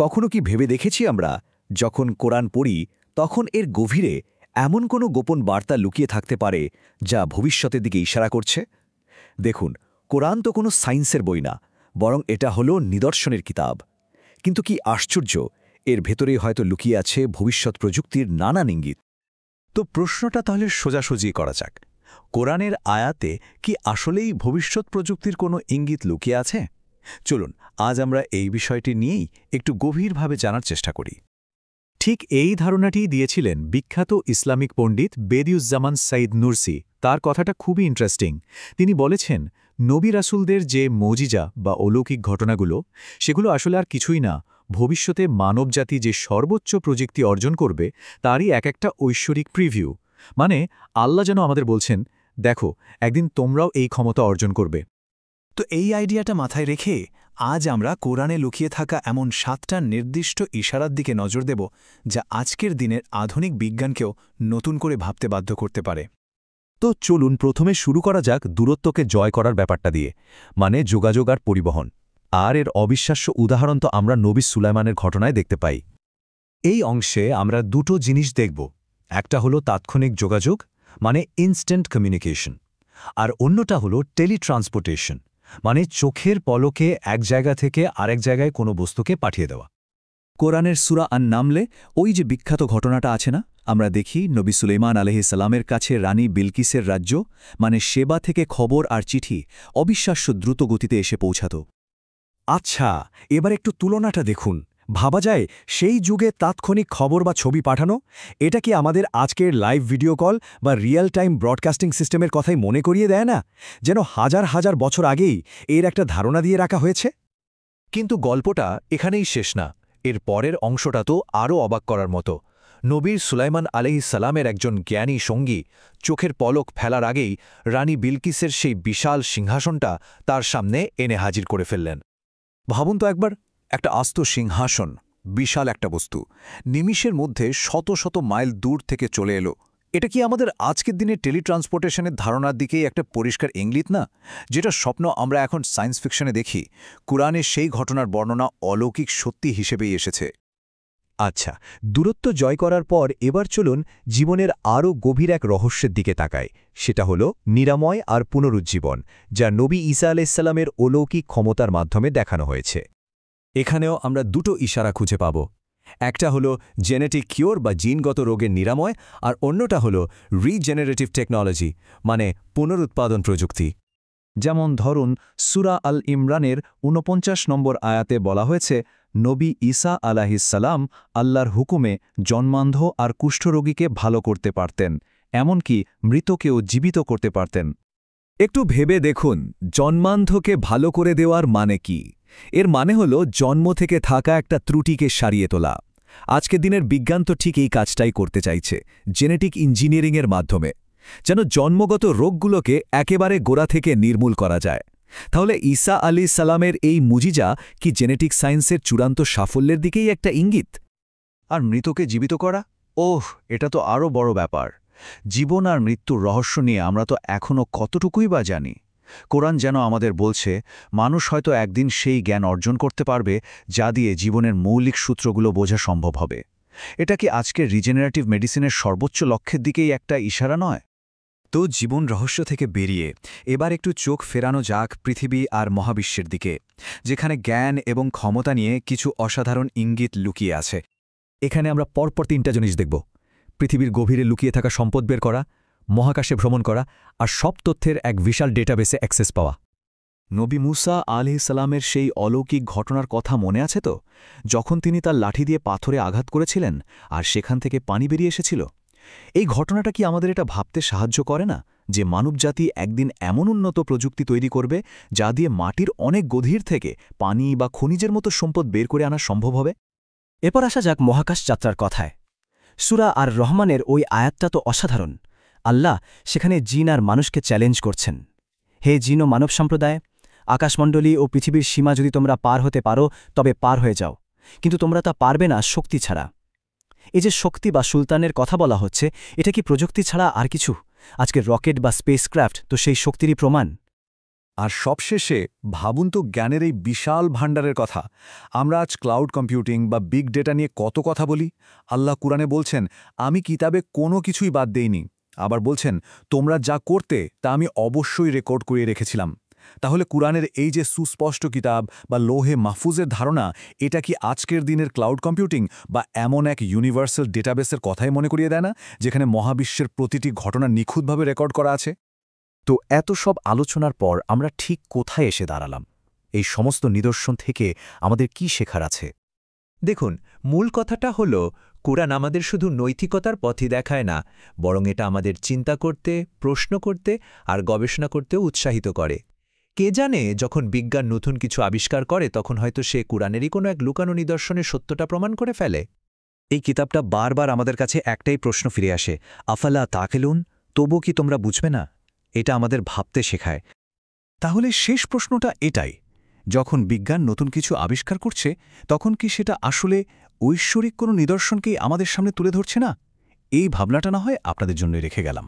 কখনো কি ভেবে দেখেছি আমরা যখন কোরআন পড়ি তখন এর গভীরে এমন কোনো গোপন বার্তা লুকিয়ে থাকতে পারে যা ভবিষ্যতের দিকে ইশারা করছে? দেখুন, কোরআন তো কোনো সায়েন্সের বই না, বরং এটা হলো নিদর্শনের কিতাব। কিন্তু কি আশ্চর্য, এর ভেতরেই হয়তো লুকিয়ে আছে ভবিষ্যৎ প্রযুক্তির নানান ইঙ্গিত। তো প্রশ্নটা তাহলে সোজাসুজি করা যাক, কোরআনের আয়াতে কি আসলেই ভবিষ্যৎ প্রযুক্তির কোনো ইঙ্গিত লুকিয়ে আছে? চলুন আজ আমরা এই বিষয়টি নিয়েই একটু গভীরভাবে জানার চেষ্টা করি। ঠিক এই ধারণাটিই দিয়েছিলেন বিখ্যাত ইসলামিক পণ্ডিত বেদিউজ্জামান সাইদ নুরসি। তার কথাটা খুবই ইন্টারেস্টিং। তিনি বলেছেন, নবী রাসূলদের যে মজিজা বা অলৌকিক ঘটনাগুলো, সেগুলো আসলে আর কিছুই না, ভবিষ্যতে মানবজাতি যে সর্বোচ্চ প্রযুক্তি অর্জন করবে তারই এক একটা ঐশ্বরিক প্রিভিউ। মানে আল্লাহ যেন আমাদের বলছেন, দেখো একদিন তোমরাও এই ক্ষমতা অর্জন করবে। তো এই আইডিয়াটা মাথায় রেখে আজ আমরা কোরআনে লুকিয়ে থাকা এমন 7টা নির্দিষ্ট ইশারার দিকে নজর দেব যা আজকের দিনের আধুনিক বিজ্ঞানকেও নতুন করে ভাবতে বাধ্য করতে পারে। তো চলুন প্রথমে শুরু করা যাক দূরত্বকে জয় করার ব্যাপারটা দিয়ে, মানে যোগাযোগ আর পরিবহন। আর এর অবিশ্বাস্য উদাহরণ তো আমরা নবী সুলাইমানের ঘটনায় দেখতে পাই। এই অংশে আমরা দুটো জিনিস দেখব, একটা হলো তাৎক্ষণিক যোগাযোগ মানে ইনস্ট্যান্ট কমিউনিকেশন, আর অন্যটা হলো টেলিট্রান্সপোর্টেশন মানে চোখের পলকে এক জায়গা থেকে আরেক জায়গায় কোনো বস্তুকে পাঠিয়ে দেওয়া। কোরআনের সূরা আন-নামলে ওই যে বিখ্যাত ঘটনাটা আছে না, আমরা দেখি নবী সুলাইমান আলাইহিস সালামের কাছে রানী বিলকিসের রাজ্য মানে সেবা থেকে খবর আর চিঠি অবিশ্বাস্য দ্রুত গতিতে এসে পৌঁছাত। আচ্ছা, এবার একটু তুলনাটা দেখুন। ভাবা যায় সেই যুগে তাৎক্ষণিক খবর বা ছবি পাঠানো, এটা কি আমাদের আজকের লাইভ ভিডিও কল বা রিয়েল টাইম ব্রডকাস্টিং সিস্টেমের কথাই মনে করিয়ে দেয় না? যেন হাজার হাজার বছর আগেই এর একটা ধারণা দিয়ে রাখা হয়েছে। কিন্তু গল্পটা এখানেই শেষ না, এর পরের অংশটা তো আরও অবাক করার মতো। নবীর সুলাইমান আলাইহিস সালামের একজন জ্ঞানী সঙ্গী চোখের পলক ফেলার আগেই রানী বিলকিসের সেই বিশাল সিংহাসনটা তার সামনে এনে হাজির করে ফেললেন। ভাবুন তো একবার, একটা আস্ত সিংহাসন, বিশাল একটা বস্তু, নিমিষের মধ্যে শত শত মাইল দূর থেকে চলে এলো। এটা কি আমাদের আজকের দিনে টেলিট্রান্সপোর্টেশনের ধারণার দিকেই একটা পরিষ্কার ইঙ্গিত না? যেটা স্বপ্ন আমরা এখন সায়েন্স ফিকশনে দেখি, কুরআনে সেই ঘটনার বর্ণনা অলৌকিক সত্যি হিসেবেই এসেছে। আচ্ছা, দূরত্ব জয় করার পর এবার চলুন জীবনের আরও গভীর এক রহস্যের দিকে তাকায়। সেটা হলো নিরাময় আর পুনরুজ্জীবন, যা নবী ঈসা আলাইহিস সালামের অলৌকিক ক্ষমতার মাধ্যমে দেখানো হয়েছে। এখানেও আমরা দুটো ইশারা খুঁজে পাব, একটা হলো জেনেটিক কিওর বা জিনগত রোগের নিরাময়, আর অন্যটা হলো রিজেনারেটিভ টেকনোলজি মানে পুনরুৎপাদন প্রযুক্তি। যেমন ধরুন, সূরা আল ইমরানের ৪৯ নম্বর আয়াতে বলা হয়েছে, নবী ঈসা আলাইহিস সালাম আল্লাহর হুকুমে জন্মান্ধ আর কুষ্ঠরোগীকে ভালো করতে পারতেন, এমনকি মৃতকেও জীবিত করতে পারতেন। একটু ভেবে দেখুন, জন্মান্ধকে ভালো করে দেওয়ার মানে কি? এর মানে হলো জন্ম থেকে থাকা একটা ত্রুটিকে সারিয়ে তোলা। আজকের দিনের বিজ্ঞান তো ঠিক এই কাজটাই করতে চাইছে, জেনেটিক ইঞ্জিনিয়ারিংয়ের মাধ্যমে, যেন জন্মগত রোগগুলোকে একেবারে গোড়া থেকে নির্মূল করা যায়। তাহলে ঈসা আলাইহিস সালামের এই মুজিজা কি জেনেটিক সায়েন্সের চূড়ান্ত সাফল্যের দিকেই একটা ইঙ্গিত? আর মৃতকে জীবিত করা, ওহ, এটা তো আরও বড় ব্যাপার। জীবন আর মৃত্যুর রহস্য নিয়ে আমরা তো এখনও কতটুকুই বা জানি। কোরআন যেন আমাদের বলছে, মানুষ হয়তো একদিন সেই জ্ঞান অর্জন করতে পারবে যা দিয়ে জীবনের মৌলিক সূত্রগুলো বোঝা সম্ভব হবে। এটা কি আজকের রিজেনারেটিভ মেডিসিনের সর্বোচ্চ লক্ষ্যের দিকেই একটা ইশারা নয়? তো জীবন রহস্য থেকে বেরিয়ে এবার একটু চোখ ফেরানো যাক পৃথিবী আর মহাবিশ্বের দিকে, যেখানে জ্ঞান এবং ক্ষমতা নিয়ে কিছু অসাধারণ ইঙ্গিত লুকিয়ে আছে। এখানে আমরা পরপর 3টা জিনিস দেখব: পৃথিবীর গভীরে লুকিয়ে থাকা সম্পদ বের করা, মহাকাশে ভ্রমণ করা, আর সব তথ্যের এক বিশাল ডেটাবেসে অ্যাক্সেস পাওয়া। নবী মুসা আলাইহিস সালামের সেই অলৌকিক ঘটনার কথা মনে আছে তো, যখন তিনি তার লাঠি দিয়ে পাথরে আঘাত করেছিলেন আর সেখান থেকে পানি বেরিয়ে এসেছিল? এই ঘটনাটা কি আমাদের এটা ভাবতে সাহায্য করে না যে মানবজাতি একদিন এমন উন্নত প্রযুক্তি তৈরি করবে যা দিয়ে মাটির অনেক গভীর থেকে পানি বা খনিজের মতো সম্পদ বের করে আনা সম্ভব হবে? এরপর আসা যাক মহাকাশ যাত্রার কথায়। সূরা আর রহমানের ওই আয়াতটা তো অসাধারণ। আল্লাহ সেখানে জিন আর মানুষকে চ্যালেঞ্জ করছেন, হে জিন ও মানব সম্প্রদায়, আকাশমণ্ডলী ও পৃথিবীর সীমা যদি তোমরা পার হতে পারো তবে পার হয়ে যাও, কিন্তু তোমরা তা পারবে না শক্তি ছাড়া। এই যে শক্তি বা সুলতানের কথা বলা হচ্ছে, এটা কি প্রযুক্তি ছাড়া আর কিছু? আজকের রকেট বা স্পেসক্রাফট তো সেই শক্তিরই প্রমাণ। আর সবশেষে ভাবুন তো জ্ঞানের এই বিশাল ভাণ্ডারের কথা। আমরা আজ ক্লাউড কম্পিউটিং বা বিগ ডেটা নিয়ে কত কথা বলি। আল্লাহ কুরআনে বলছেন, আমি কিতাবে কোনো কিছুই বাদ দেইনি। আবার বলছেন, তোমরা যা করতে তা আমি অবশ্যই রেকর্ড করে রেখেছিলাম। তাহলে কুরআনের এই যে সুস্পষ্ট কিতাব বা লোহে মাহফুজের ধারণা, এটা কি আজকের দিনের ক্লাউড কম্পিউটিং বা এমন এক ইউনিভার্সাল ডেটাবেসের কথাই মনে করিয়ে দেয় না, যেখানে মহাবিশ্বের প্রতিটি ঘটনা নিখুঁতভাবে রেকর্ড করা আছে? তো এত সব আলোচনার পর আমরা ঠিক কোথায় এসে দাঁড়ালাম? এই সমস্ত নিদর্শন থেকে আমাদের কি শেখার আছে? দেখুন, মূল কথাটা হল কোরআন আমাদের শুধু নৈতিকতার পথই দেখায় না, বরং এটা আমাদের চিন্তা করতে, প্রশ্ন করতে আর গবেষণা করতেও উৎসাহিত করে। কে জানে, যখন বিজ্ঞান নতুন কিছু আবিষ্কার করে তখন হয়তো সে কোরআনেরই কোনো এক লুকানো নিদর্শনের সত্যটা প্রমাণ করে ফেলে। এই কিতাবটা বারবার আমাদের কাছে একটাই প্রশ্ন ফিরে আসে, আফালা তাকেলুন, তবু কি তোমরা বুঝবে না? এটা আমাদের ভাবতে শেখায়। তাহলে শেষ প্রশ্নটা এটাই, যখন বিজ্ঞান নতুন কিছু আবিষ্কার করছে তখন কি সেটা আসলে ঐশ্বরিক কোনো নিদর্শনকেই আমাদের সামনে তুলে ধরছে না? এই ভাবনাটা না হয় আপনাদের জন্য রেখে গেলাম।